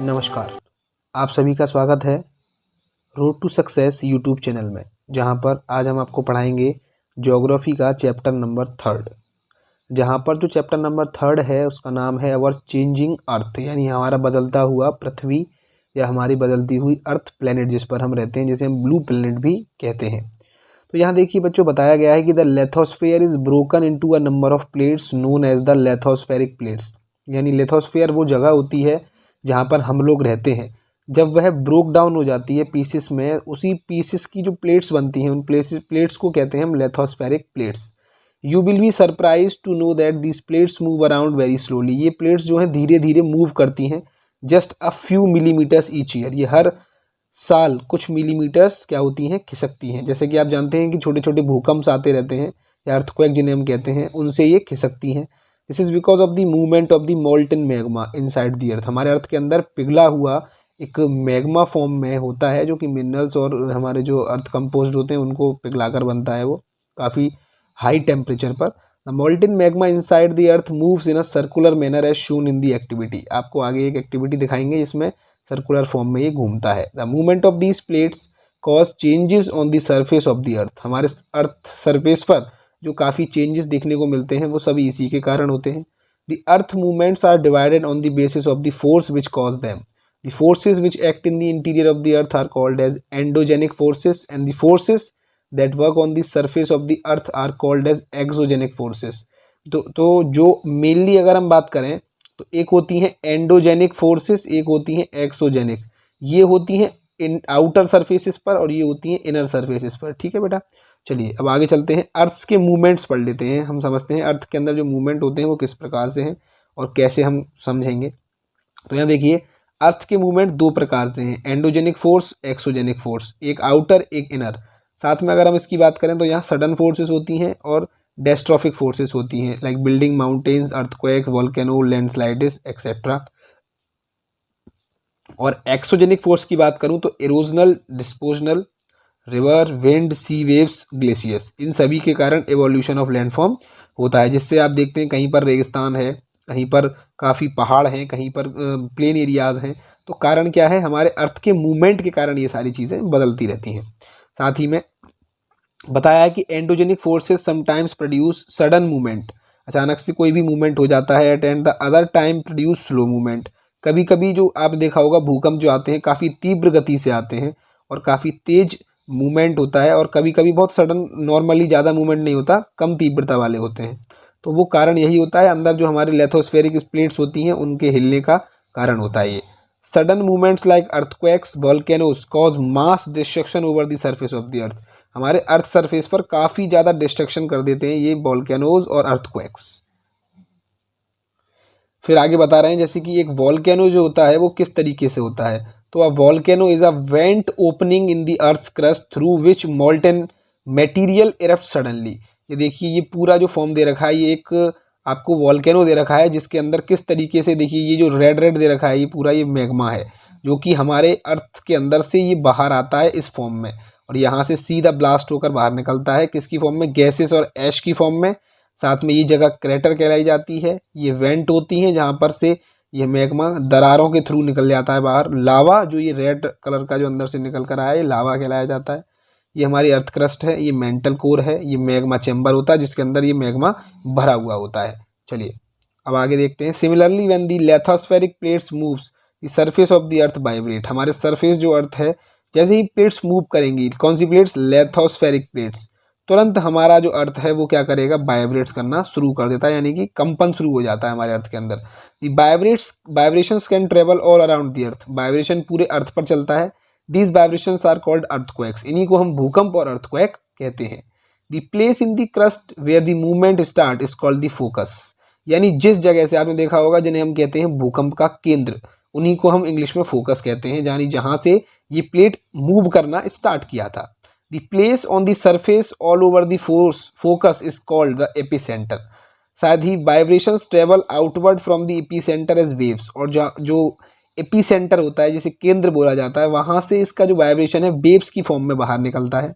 नमस्कार, आप सभी का स्वागत है road to success YouTube channel में, जहां पर आज हम आपको पढ़ाएंगे ज्योग्राफी का चैप्टर नंबर 3। जहां पर जो चैप्टर नंबर 3 है उसका नाम है अवर चेंजिंग अर्थ, यानी हमारा बदलता हुआ पृथ्वी या हमारी बदलती हुई अर्थ प्लेनेट जिस पर हम रहते हैं, जिसे हम ब्लू प्लेनेट भी कहते हैं। तो यहाँ देखिए बच्चों, बताया गया है कि the lithosphere is broken into a number of plates known as the lithospheric plates. यानी लेथोस्फेयर वो जगह होती है जहाँ पर हम लोग रहते हैं। जब वह ब्रोक डाउन हो जाती है पीसेस में, उसी पीसेस की जो प्लेट्स बनती हैं उन प्लेट्स को कहते हैं हम lithospheric plates. You will be surprise to know that this plates move around very slowly. ये प्लेट्स जो हैं धीरे धीरे मूव करती हैं, just a few millimetres each year. ये हर साल कुछ मिलीमीटर्स क्या होती हैं, खिसकती हैं। जैसे कि आप जानते हैं कि छोटे छोटे भूकंप आते रहते हैं या अर्थक्वेक जिन्हें हम कहते हैं, उनसे ये खिसकती हैं। This is because of the movement of the molten magma inside the अर्थ। हमारे अर्थ के अंदर पिघला हुआ एक मैग्मा फॉर्म में होता है, जो कि मिनरल्स और हमारे जो अर्थ कंपोज्ड होते हैं उनको पिघलाकर बनता है, वो काफ़ी हाई टेम्परेचर पर। The molten magma inside the earth moves in a circular manner as shown in the activity. आपको आगे एक एक्टिविटी दिखाएंगे जिसमें सर्कुलर फॉर्म में ये घूमता है। The movement of these plates cause changes on the surface of the अर्थ। हमारे अर्थ सरफेस पर जो काफ़ी चेंजेस देखने को मिलते हैं वो सभी इसी के कारण होते हैं। The earth movements are divided on the basis of the force which cause them. The forces which act in the interior of the earth are called as endogenic forces and the forces that work on the surface of the earth are called as exogenic forces. तो जो mainly अगर हम बात करें तो एक होती हैं एंडोजेनिक फोर्सेस, एक होती हैं एक्सोजेनिक। ये होती हैं इन आउटर सरफेसेस पर और ये होती हैं इनर सरफेसेस पर। ठीक है बेटा, चलिए अब आगे चलते हैं। अर्थ के मूवमेंट्स पढ़ लेते हैं, हम समझते हैं अर्थ के अंदर जो मूवमेंट होते हैं वो किस प्रकार से हैं और कैसे हम समझेंगे। तो यहाँ देखिए, अर्थ के मूवमेंट दो प्रकार से हैं, एंडोजेनिक फोर्स, एक्सोजेनिक फोर्स। एक आउटर एक इनर। साथ में अगर हम इसकी बात करें तो यहाँ सडन फोर्सेस होती हैं और डेस्ट्रॉफिक फोर्सेस होती हैं, like building mountains, earthquake, volcano, landslides etcetera. और एक्सोजेनिक फोर्स की बात करूं तो इरोजनल, डिस्पोजनल, रिवर, विंड, सी वेव्स, ग्लेशियर्स, इन सभी के कारण एवोल्यूशन ऑफ लैंडफॉर्म होता है, जिससे आप देखते हैं कहीं पर रेगिस्तान है, कहीं पर काफ़ी पहाड़ हैं, कहीं पर प्लेन एरियाज हैं। तो कारण क्या है, हमारे अर्थ के मूवमेंट के कारण ये सारी चीज़ें बदलती रहती हैं। साथ ही में बताया है कि endogenic forces sometimes produce sudden movement. अचानक से कोई भी मूवमेंट हो जाता है, and the other time produce slow movement. कभी कभी जो आप देखा होगा भूकंप जो आते हैं काफ़ी तीव्र गति से आते हैं और काफ़ी तेज मूवमेंट होता है, और कभी कभी बहुत सडन, नॉर्मली ज़्यादा मूवमेंट नहीं होता, कम तीव्रता वाले होते हैं। तो वो कारण यही होता है, अंदर जो हमारी लेथोस्फेरिक प्लेट्स होती हैं उनके हिलने का कारण होता है ये। Sudden movements like earthquakes, volcanoes cause mass destruction over the surface of the अर्थ। हमारे अर्थ सरफेस पर काफ़ी ज़्यादा डिस्ट्रक्शन कर देते हैं ये वोल्केनोज और अर्थक्वेक्स। फिर आगे बता रहे हैं जैसे कि एक वोल्केनो जो होता है वो किस तरीके से होता है। तो a volcano is a vent opening in the earth's crust through which molten material erupt suddenly. ये देखिए, ये पूरा जो फॉर्म दे रखा है, ये एक आपको वोल्केनो दे रखा है जिसके अंदर किस तरीके से, देखिए ये जो रेड रेड दे रखा है, ये पूरा ये मैग्मा है जो कि हमारे अर्थ के अंदर से ये बाहर आता है इस फॉर्म में, और यहाँ से सीधा ब्लास्ट होकर बाहर निकलता है किसकी फॉर्म में, गैसेस और ऐश की फॉर्म में। साथ में ये जगह क्रेटर कहलाई जाती है। ये वेंट होती हैं जहाँ पर से ये मैग्मा दरारों के थ्रू निकल जाता है बाहर। लावा जो ये रेड कलर का जो अंदर से निकल कर आया है, ये लावा कहलाया जाता है। ये हमारी अर्थ क्रस्ट है, ये मेंटल कोर है, ये मैग्मा चैम्बर होता है जिसके अंदर ये मैग्मा भरा हुआ होता है। चलिए अब आगे देखते हैं। Similarly when the lithospheric plates moves the surface of the earth vibrate. हमारे सरफेस जो अर्थ है, जैसे ही प्लेट्स मूव करेंगी, कौन सी प्लेट्स, लेथोस्फेरिक प्लेट्स, तुरंत हमारा जो अर्थ है वो क्या करेगा, वाइब्रेट्स करना शुरू कर देता है, यानी कि कंपन शुरू हो जाता है हमारे अर्थ के अंदर। Vibrations can travel all around the earth. Vibration पूरे अर्थ पर चलता है। These vibrations are called earthquakes. इन्हीं को हम भूकंप और अर्थक्वेक कहते हैं। The place in the crust where the movement start is called the focus. यानी जिस जगह से आपने देखा होगा जिन्हें हम कहते हैं भूकंप का केंद्र, उन्हीं को हम इंग्लिश में फोकस कहते हैं, यानी जहाँ से ये प्लेट मूव करना स्टार्ट किया था। The place on the surface all over the focus is called the epicenter। शायद ही vibrations travel outward from the epicentre as waves. और जो एपीसेंटर होता है, जिसे केंद्र बोला जाता है, वहाँ से इसका जो वाइब्रेशन है वेव्स की फॉर्म में बाहर निकलता है।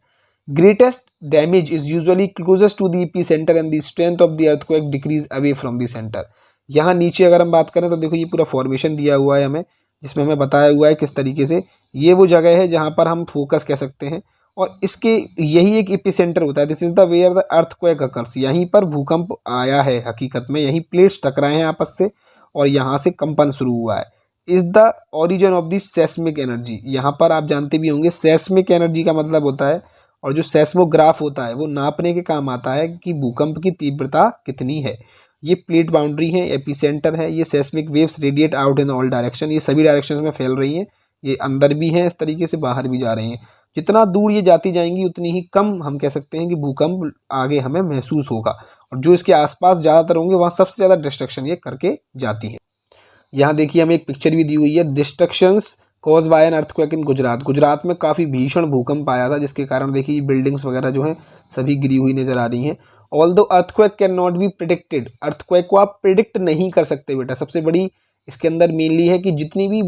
Greatest damage is usually closest to the epicentre and the strength of the earthquake decrease away from the centre. यहाँ नीचे अगर हम बात करें तो देखो ये पूरा फॉर्मेशन दिया हुआ है हमें, जिसमें हमें बताया हुआ है किस तरीके से ये वो जगह है जहाँ पर हम फोकस कह सकते हैं, और इसके यही एक एपिसेंटर होता है। This is the where the earthquake occurs, यहीं पर भूकंप आया है हकीकत में, यहीं प्लेट्स टकराए हैं आपस से और यहाँ से कंपन शुरू हुआ है। Is the origin of the seismic energy, यहाँ पर आप जानते भी होंगे सेस्मिक एनर्जी का मतलब होता है, और जो सेस्मोग्राफ होता है वो नापने के काम आता है कि भूकंप की तीव्रता कितनी है। ये प्लेट बाउंड्री है, एपिसेंटर है, ये seismic waves radiate out in all direction, ये सभी डायरेक्शंस में फैल रही हैं, ये अंदर भी हैं इस तरीके से, बाहर भी जा रही हैं। जितना दूर ये जाती जाएंगी उतनी ही कम हम कह सकते हैं कि भूकंप आगे हमें महसूस होगा, और जो इसके आसपास ज़्यादातर होंगे वहाँ सबसे ज़्यादा डिस्ट्रक्शन ये करके जाती हैं। यहाँ देखिए हमें एक पिक्चर भी दी हुई है, destructions cause by an earthquake इन गुजरात। गुजरात में काफ़ी भीषण भूकंप आया था, जिसके कारण देखिए बिल्डिंग्स वगैरह जो हैं सभी गिरी हुई नज़र आ रही हैं। Although earthquake can not be predicted, earthquake को आप प्रिडिक्ट नहीं कर सकते बेटा। सबसे बड़ी इसके अंदर मेनली है कि जितनी भी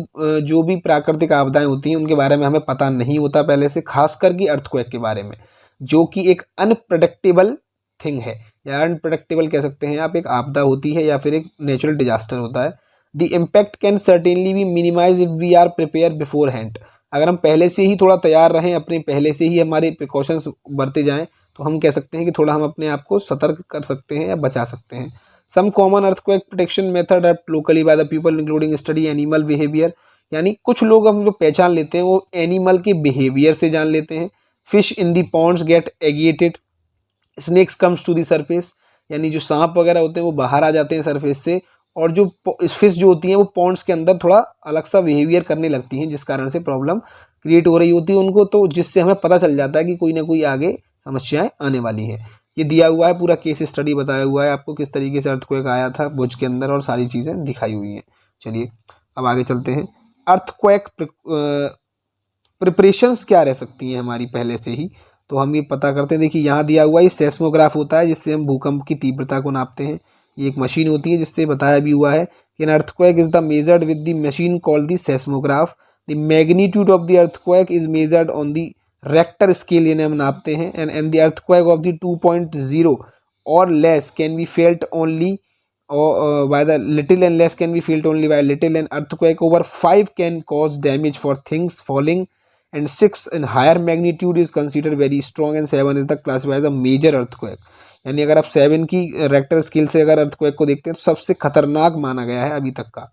जो भी प्राकृतिक आपदाएं होती हैं उनके बारे में हमें पता नहीं होता पहले से, खासकर कि अर्थक्वेक के बारे में, जो कि एक अनप्रेडिक्टेबल थिंग है, या अनप्रेडिक्टेबल कह सकते हैं आप, एक आपदा होती है या फिर एक नेचुरल डिजास्टर होता है। The impact can certainly be minimise if we are prepare beforehand, अगर हम पहले से ही थोड़ा तैयार रहें, अपने पहले से ही हमारे प्रिकॉशंस बरते जाएँ, तो हम कह सकते हैं कि थोड़ा हम अपने आप को सतर्क कर सकते हैं या बचा सकते हैं। Some common earthquake protection method at locally by the people including study animal behaviour, यानी कुछ लोग हम जो पहचान लेते हैं वो एनिमल के बिहेवियर से जान लेते हैं। Fish in the ponds get agitated, snakes comes to the surface, यानी जो सांप वगैरह होते हैं वो बाहर आ जाते हैं सरफेस से, और जो फिश जो होती हैं वो पॉन्ड्स के अंदर थोड़ा अलग सा बिहेवियर करने लगती हैं, जिस कारण से प्रॉब्लम क्रिएट हो रही होती है उनको, तो जिससे हमें पता चल जाता है कि कोई ना कोई आगे समस्याएं आने वाली हैं। ये दिया हुआ है, पूरा केस स्टडी बताया हुआ है आपको किस तरीके से अर्थक्वेक आया था भुज के अंदर, और सारी चीज़ें दिखाई हुई हैं। चलिए अब आगे चलते हैं। अर्थक्वेक प्रिपरेशंस क्या रह सकती हैं हमारी पहले से ही, तो हम ये पता करते हैं। देखिए यहाँ दिया हुआ है, सेस्मोग्राफ होता है जिससे हम भूकंप की तीव्रता को नापते हैं। ये एक मशीन होती है जिससे बताया भी हुआ है कि an earthquake is the measured with the machine called the seismograph. The magnitude of the earthquake is measured on the Richter scale, यानी हम नापते हैं, and the earthquake of the 2.0 और less can be felt only by the little, and less can be felt only by little, and earthquake over 5 can cause damage for things falling, and 6 in higher magnitude is considered very strong, and 7 is the classified as a major earthquake। यानी अगर आप 7 की Richter scale से अगर earthquake को देखते हैं तो सबसे खतरनाक माना गया है अभी तक का।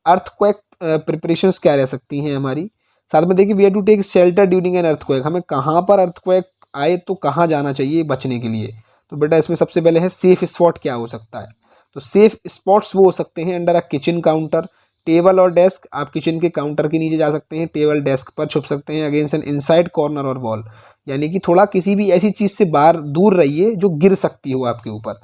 अर्थक्वेक प्रिपरेशंस क्या रह सकती हैं हमारी, साथ में देखिए we have to take shelter during an earthquake, हमें कहाँ पर अर्थक्वेक आए तो कहाँ जाना चाहिए बचने के लिए। तो बेटा इसमें सबसे पहले है सेफ स्पॉट क्या हो सकता है, तो सेफ स्पॉट्स वो हो सकते हैं under a kitchen counter, table और डेस्क, आप किचन के काउंटर के नीचे जा सकते हैं, टेबल डेस्क पर छुप सकते हैं, अगेंस्ट एन इनसाइड कॉर्नर और वॉल, यानी कि थोड़ा किसी भी ऐसी चीज़ से बाहर दूर रहिए जो गिर सकती हो आपके ऊपर।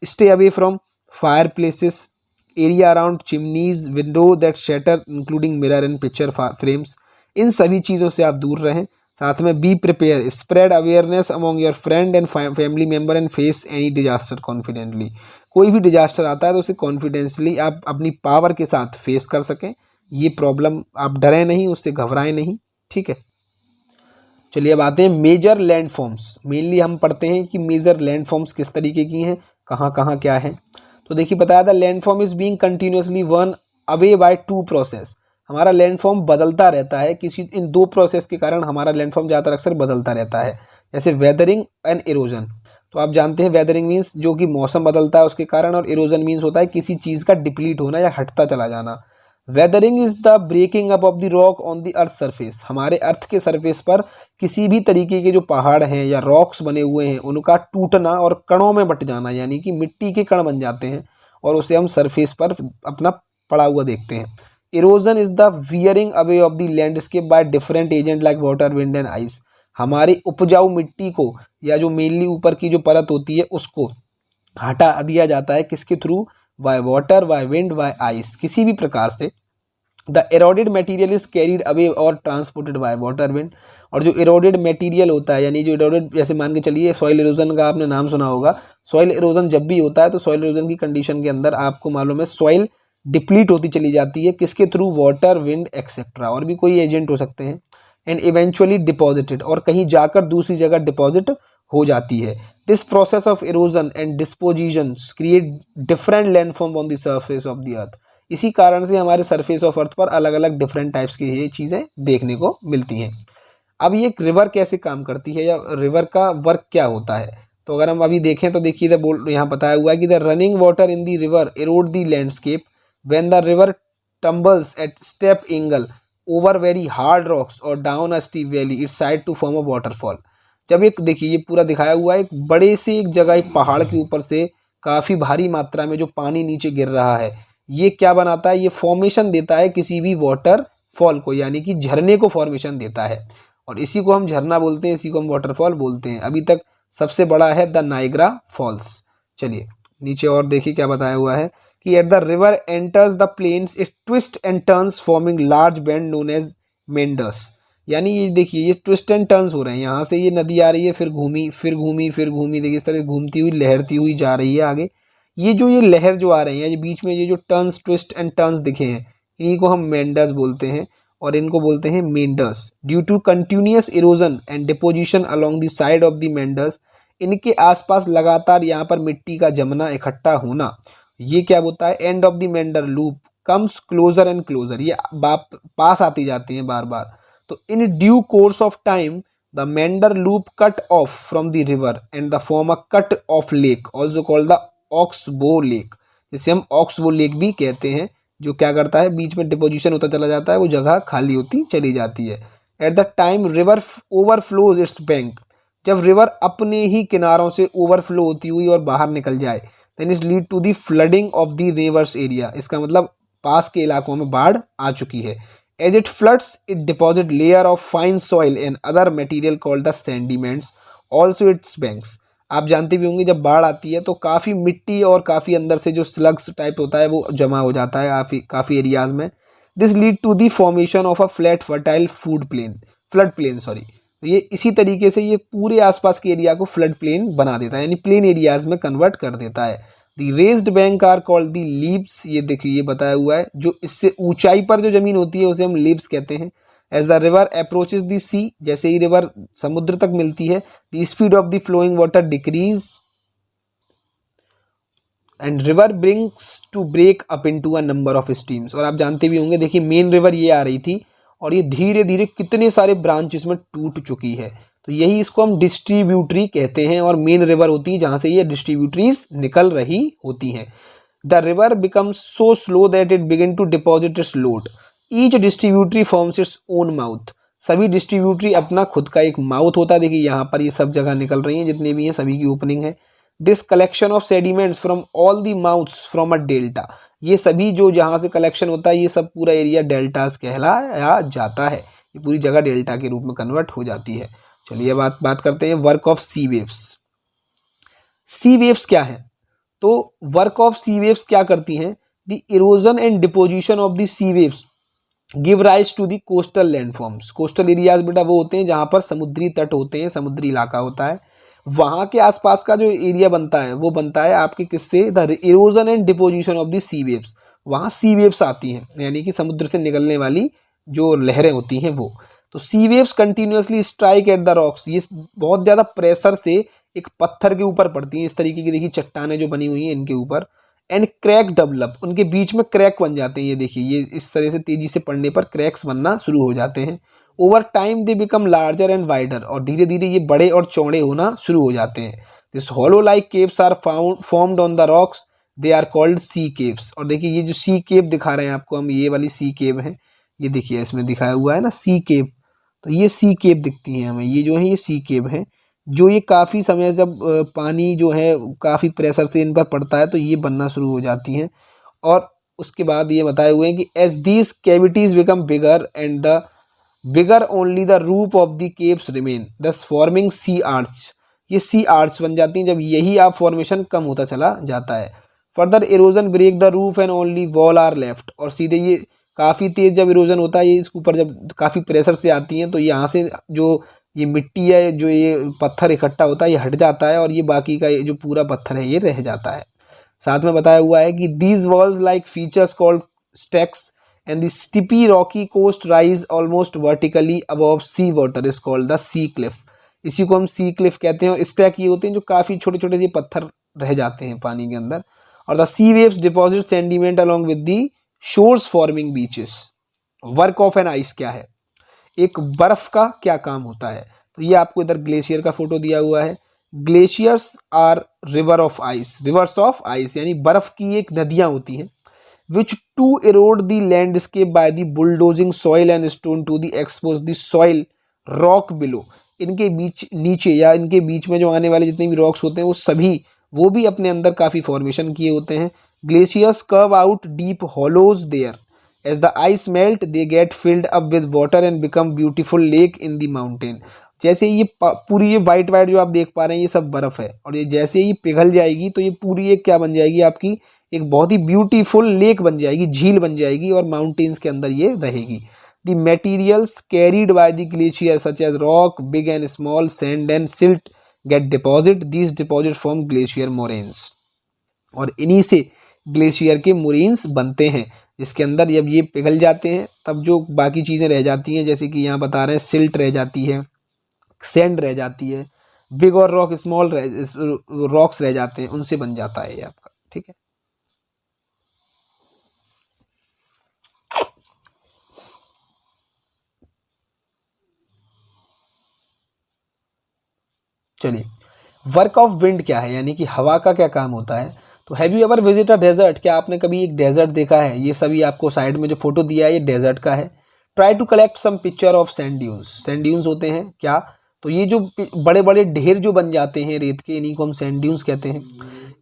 Stay away from fire places, area around chimneys, window that shatter including mirror and picture frames, इन सभी चीज़ों से आप दूर रहें। साथ में be prepare, spread awareness among your friend and family member and face any disaster confidently, कोई भी डिजास्टर आता है तो उसे कॉन्फिडेंसली आप अपनी पावर के साथ फेस कर सकें। ये प्रॉब्लम आप डरें नहीं, उससे घबराएं नहीं, ठीक है। चलिए अब आते हैं मेजर लैंडफॉर्म्स। मेनली हम पढ़ते हैं कि मेजर लैंडफॉर्म्स किस तरीके की हैं, कहाँ कहाँ क्या है। तो देखिए बताया था landform is being continuously one away by 2 process, हमारा लैंडफॉर्म बदलता रहता है, किसी इन 2 प्रोसेस के कारण हमारा लैंडफॉर्म ज़्यादातर अक्सर बदलता रहता है, जैसे वेदरिंग एंड इरोजन। तो आप जानते हैं वेदरिंग मीन्स जो कि मौसम बदलता है उसके कारण, और इरोजन मीन्स होता है किसी चीज़ का डिप्लीट होना या हटता चला जाना। Weathering is the breaking up of the rock on the earth surface, हमारे अर्थ के सरफेस पर किसी भी तरीके के जो पहाड़ हैं या रॉक्स बने हुए हैं उनका टूटना और कणों में बट जाना, यानी कि मिट्टी के कण बन जाते हैं और उसे हम सरफेस पर अपना पड़ा हुआ देखते हैं। Erosion is the wearing away of the landscape by different agent like water, wind and ice, हमारी उपजाऊ मिट्टी को या जो मेनली ऊपर की जो परत होती है उसको हटा दिया जाता है, किसके through, by water, by wind, by ice, किसी भी प्रकार से। The eroded material is carried away और ट्रांसपोर्टेड बाय वाटर, विंड, और जो एरोडेड मटेरियल होता है यानी जो एरोडेड, जैसे मान के चलिए सॉइल इरोजन का आपने नाम सुना होगा। सॉइल इरोजन जब भी होता है तो सॉइल इरोजन की कंडीशन के अंदर आपको मालूम है सॉइल डिप्लीट होती चली जाती है, किसके थ्रू, वाटर, विंड एक्सेट्रा, और भी कोई एजेंट हो सकते हैं। एंड इवेंचुअली डिपॉजिटेड, और कहीं जाकर दूसरी जगह डिपॉजिट हो जाती है। This process of erosion and disposition create different landform on the surface of the अर्थ, इसी कारण से हमारे सरफेस ऑफ अर्थ पर अलग अलग डिफरेंट टाइप्स की ये चीज़ें देखने को मिलती हैं। अब ये रिवर कैसे काम करती है या रिवर का वर्क क्या होता है, तो अगर हम अभी देखें तो देखिए इधर यहाँ बताया हुआ है कि the running water in the river erode the landscape when the river tumbles at step angle over very hard rocks और down a steep valley its side to form a waterfall. जब एक देखिए ये पूरा दिखाया हुआ है, एक बड़े से एक जगह एक पहाड़ के ऊपर से काफ़ी भारी मात्रा में जो पानी नीचे गिर रहा है, ये क्या बनाता है, ये फॉर्मेशन देता है किसी भी वाटरफॉल को, यानी कि झरने को फॉर्मेशन देता है, और इसी को हम झरना बोलते हैं, इसी को हम वाटरफॉल बोलते हैं। अभी तक सबसे बड़ा है द नाइग्रा फॉल्स। चलिए नीचे और देखिए क्या बताया हुआ है कि at the river enters the plains it twist and turns forming large bend known as meanders. यानी ये देखिए ये ट्विस्ट एंड टर्न्स हो रहे हैं, यहाँ से ये नदी आ रही है, फिर घूमी फिर घूमी फिर घूमी, देखिए इस तरह घूमती हुई लहरती हुई जा रही है आगे। ये जो ये लहर जो आ रही है, ये बीच में ये जो टर्न्स ट्विस्ट एंड टर्न्स दिखे हैं, इन्हीं को हम मेंडर्स बोलते हैं और इनको बोलते हैं meanders. Due to continuous erosion and deposition along the side of the meanders, इनके आसपास लगातार यहाँ पर मिट्टी का जमना इकट्ठा होना, ये क्या होता है, end of the meander loop comes closer and closer, ये पास आती जाती हैं बार बार। तो in due course of time the meander loop cut off from the river and the form a cut off lake also called the oxbow lake, जिसे हम ऑक्सबो लेक भी कहते हैं, जो क्या करता है बीच में डिपोजिशन होता चला जाता है, वो जगह खाली होती चली जाती है। At the time river overflows it's bank, जब रिवर अपने ही किनारों से ओवरफ्लो होती हुई और बाहर निकल जाए, then is lead to the flooding of the rivers area, इसका मतलब पास के इलाकों में बाढ़ आ चुकी है। As it floods it deposit layer of fine soil and other material called the sediments also its banks. आप जानते भी होंगे जब बाढ़ आती है तो काफ़ी मिट्टी और काफ़ी अंदर से जो स्लग्स टाइप होता है वो जमा हो जाता है काफ़ी एरियाज़ में। This lead to the formation of a flat fertile flood plain sorry. तो ये इसी तरीके से ये पूरे आसपास के एरिया को फ्लड प्लेन बना देता है, यानी प्लेन एरियाज में कन्वर्ट कर देता है। The raised bank are called the levees, ये देखिए ये बताया हुआ है, जो इससे ऊंचाई पर जो जमीन होती है उसे हम लीव्स कहते हैं। As the river approaches the sea, जैसे ही रिवर समुद्र तक मिलती है, the speed of the flowing water decrease and river brings to break up into a number of streams. और आप जानते भी होंगे, देखिए मेन रिवर ये आ रही थी और ये धीरे धीरे कितने सारे ब्रांचेस में टूट चुकी है, तो यही इसको हम डिस्ट्रीब्यूटरी कहते हैं, और मेन रिवर होती है जहाँ से ये डिस्ट्रीब्यूटरीज निकल रही होती हैं। The river becomes so slow that it begin to deposit its load, each distributary forms its own mouth, सभी डिस्ट्रीब्यूटरी अपना खुद का एक माउथ होता है। देखिए यहाँ पर ये सब जगह निकल रही हैं, जितने भी हैं सभी की ओपनिंग है। This collection of sediments from all the mouths from a delta, ये सभी जो जहाँ से कलेक्शन होता है ये सब पूरा एरिया डेल्टास कहलाया जाता है, ये पूरी जगह डेल्टा के रूप में कन्वर्ट हो जाती है। चलिए बात करते हैं work of sea waves. Sea waves क्या है, तो वर्क ऑफ सी वेव्स क्या करती हैं, the erosion and deposition of the sea waves give rise to the coastal landforms. Coastal areas बेटा वो होते हैं जहाँ पर समुद्री तट होते हैं, समुद्री इलाका होता है, वहाँ के आसपास का जो एरिया बनता है वो बनता है आपके किससे, the erosion and deposition of the sea waves, वहाँ सी वेव्स आती हैं, यानी कि समुद्र से निकलने वाली जो लहरें होती हैं वो। तो sea waves continuously strike at the rocks, ये बहुत ज़्यादा प्रेशर से एक पत्थर के ऊपर पड़ती हैं, इस तरीके की देखिए चट्टानें जो बनी हुई हैं इनके ऊपर, एंड क्रैक डेवलप, उनके बीच में क्रैक बन जाते हैं, ये देखिए ये इस तरह से तेजी से पड़ने पर क्रैक्स बनना शुरू हो जाते हैं। Over time they become larger and wider, और धीरे धीरे ये बड़े और चौड़े होना शुरू हो जाते हैं। This hollow like caves are formed on the rocks, they are called sea caves. और देखिए ये जो सी केव दिखा रहे हैं आपको हम, ये वाली सी केव है, ये देखिए इसमें दिखाया हुआ है ना सी केव, तो ये सी केव दिखती हैं हमें, ये जो है ये सी केव है, जो ये काफ़ी समय जब पानी जो है काफ़ी प्रेशर से इन पर पड़ता है तो ये बनना शुरू हो जाती हैं। और उसके बाद ये बताए हुए हैं कि as these cavities become bigger and the bigger only the roof of the caves remain thus forming sea arch, ये सी आर्च बन जाती हैं जब यही आप फॉर्मेशन कम होता चला जाता है। Further erosion break the roof and only wall are left, और सीधे ये काफ़ी तेज़ जब इरोजन होता है, ये इसके ऊपर जब काफ़ी प्रेशर से आती हैं तो यहाँ से जो ये मिट्टी है, जो ये पत्थर इकट्ठा होता है ये हट जाता है, और ये बाकी का ये जो पूरा पत्थर है ये रह जाता है। साथ में बताया हुआ है कि these walls like features called stacks and the steep rocky coast rise almost vertically above sea water is called the sea cliff, इसी को हम सी क्लिफ कहते हैं। और स्टैक ये होते हैं जो काफ़ी छोटे छोटे से पत्थर रह जाते हैं पानी के अंदर। और the sea waves deposit sediment along with the shores forming beaches. Work of an ice क्या है, एक बर्फ का क्या काम होता है। तो ये आपको इधर ग्लेशियर का फोटो दिया हुआ है। Glaciers are river of ice, rivers of ice यानी बर्फ की एक नदियां होती हैं। Which too erode the landscape by the bulldozing soil and stone to the expose the soil rock below. इनके बीच नीचे या इनके बीच में जो आने वाले जितने भी रॉक्स होते हैं वो सभी वो भी अपने अंदर काफ़ी फॉर्मेशन किए होते हैं। Glaciers curve out deep hollows there, as the ice melt they get filled up with water and become beautiful lake in the mountain. जैसे ये पूरी ये वाइट वाइट जो आप देख पा रहे हैं ये सब बर्फ़ है, और ये जैसे ही पिघल जाएगी तो ये पूरी एक क्या बन जाएगी, आपकी एक बहुत ही ब्यूटीफुल लेक बन जाएगी, झील बन जाएगी, और माउंटेन्स के अंदर ये रहेगी। The materials carried by the glacier such as rock, big and small, sand and silt get deposit, these deposit from glacier moraines. और इन्हीं से ग्लेशियर के मोरेन्स बनते हैं, जिसके अंदर जब ये पिघल जाते हैं तब जो बाकी चीज़ें रह जाती हैं, जैसे कि यहाँ बता रहे हैं सिल्ट रह जाती है, सैंड रह जाती है, बिग और रॉक स्मॉल रॉक्स रह जाते हैं, उनसे बन जाता है ये आपका। ठीक है, चलिए वर्क ऑफ विंड क्या है, यानी कि हवा का क्या काम होता है। तो have you ever visit a desert, क्या आपने कभी एक डेजर्ट देखा है। ये सभी आपको साइड में जो फोटो दिया है ये डेजर्ट का है। Try to collect some picture of sand dunes, sand dunes होते हैं क्या, तो ये जो बड़े बड़े ढेर जो बन जाते हैं रेत के, इन्हीं को हम सैंड ड्यून्स कहते हैं।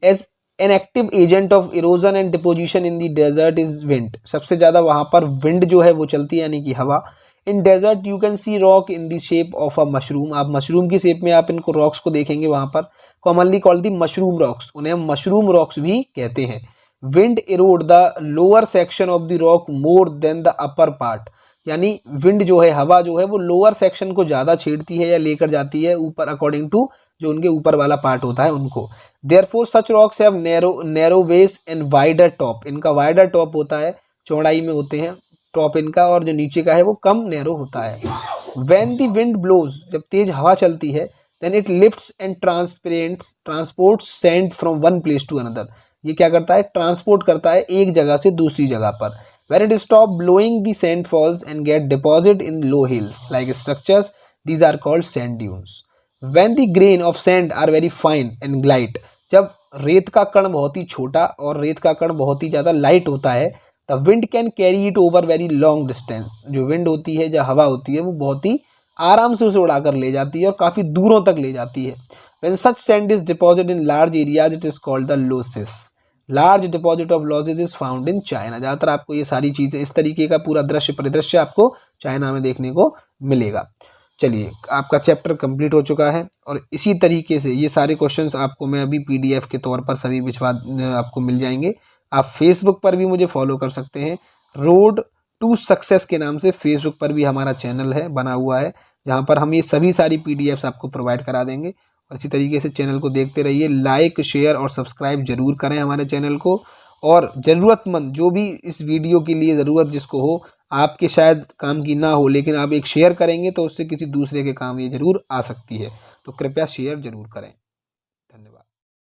As an active agent of erosion and deposition in the desert is wind, सबसे ज़्यादा वहाँ पर विंड जो है वो चलती है, यानी कि हवा। In desert you can see rock in the shape of a mushroom, आप मशरूम की शेप में आप इनको रॉक्स को देखेंगे वहाँ पर। Commonly called the mushroom rocks, उन्हें हम मशरूम रॉक्स भी कहते हैं। Wind erode the lower section of the rock more than the upper part, यानी विंड जो है, हवा जो है वो लोअर सेक्शन को ज़्यादा छेड़ती है या लेकर जाती है ऊपर, अकॉर्डिंग टू जो उनके ऊपर वाला पार्ट होता है उनको। Therefore such rocks have narrow base and wider top, इनका वाइडर टॉप होता है, चौड़ाई में होते हैं टॉप इनका, और जो नीचे का है वो कम नैरो होता है। व्हेन द विंड ब्लोज, जब तेज हवा चलती है, then it lifts and transports sand from one place to another, ये क्या करता है, ट्रांसपोर्ट करता है एक जगह से दूसरी जगह पर। When it stop blowing, the sand falls and get deposited in low hills like structures. These are called sand dunes. When the grain of sand are very fine and light, जब रेत का कण बहुत ही छोटा और रेत का कण बहुत ही ज़्यादा लाइट होता है, the wind can carry it over very long distance. जो विंड होती है, जो हवा होती है, वो बहुत ही आराम से उसे उड़ाकर ले जाती है और काफ़ी दूरों तक ले जाती है। When such sand is deposited in large areas, it is called the losses. Large deposit of losses is found in China, ज़्यादातर आपको ये सारी चीज़ें, इस तरीके का पूरा परिदृश्य आपको चाइना में देखने को मिलेगा। चलिए आपका चैप्टर कंप्लीट हो चुका है, और इसी तरीके से ये सारे क्वेश्चंस आपको मैं अभी PDF के तौर पर सभी भिजवा आपको मिल जाएंगे। आप फेसबुक पर भी मुझे फॉलो कर सकते हैं, रोड टू सक्सेस के नाम से फेसबुक पर भी हमारा चैनल है, बना हुआ है, जहाँ पर हम ये सभी सारी PDFs आपको प्रोवाइड करा देंगे। और इसी तरीके से चैनल को देखते रहिए, लाइक शेयर और सब्सक्राइब जरूर करें हमारे चैनल को। और ज़रूरतमंद जो भी इस वीडियो के लिए ज़रूरत जिसको हो, आपके शायद काम की ना हो, लेकिन आप एक शेयर करेंगे तो उससे किसी दूसरे के काम ये ज़रूर आ सकती है, तो कृपया शेयर ज़रूर करें।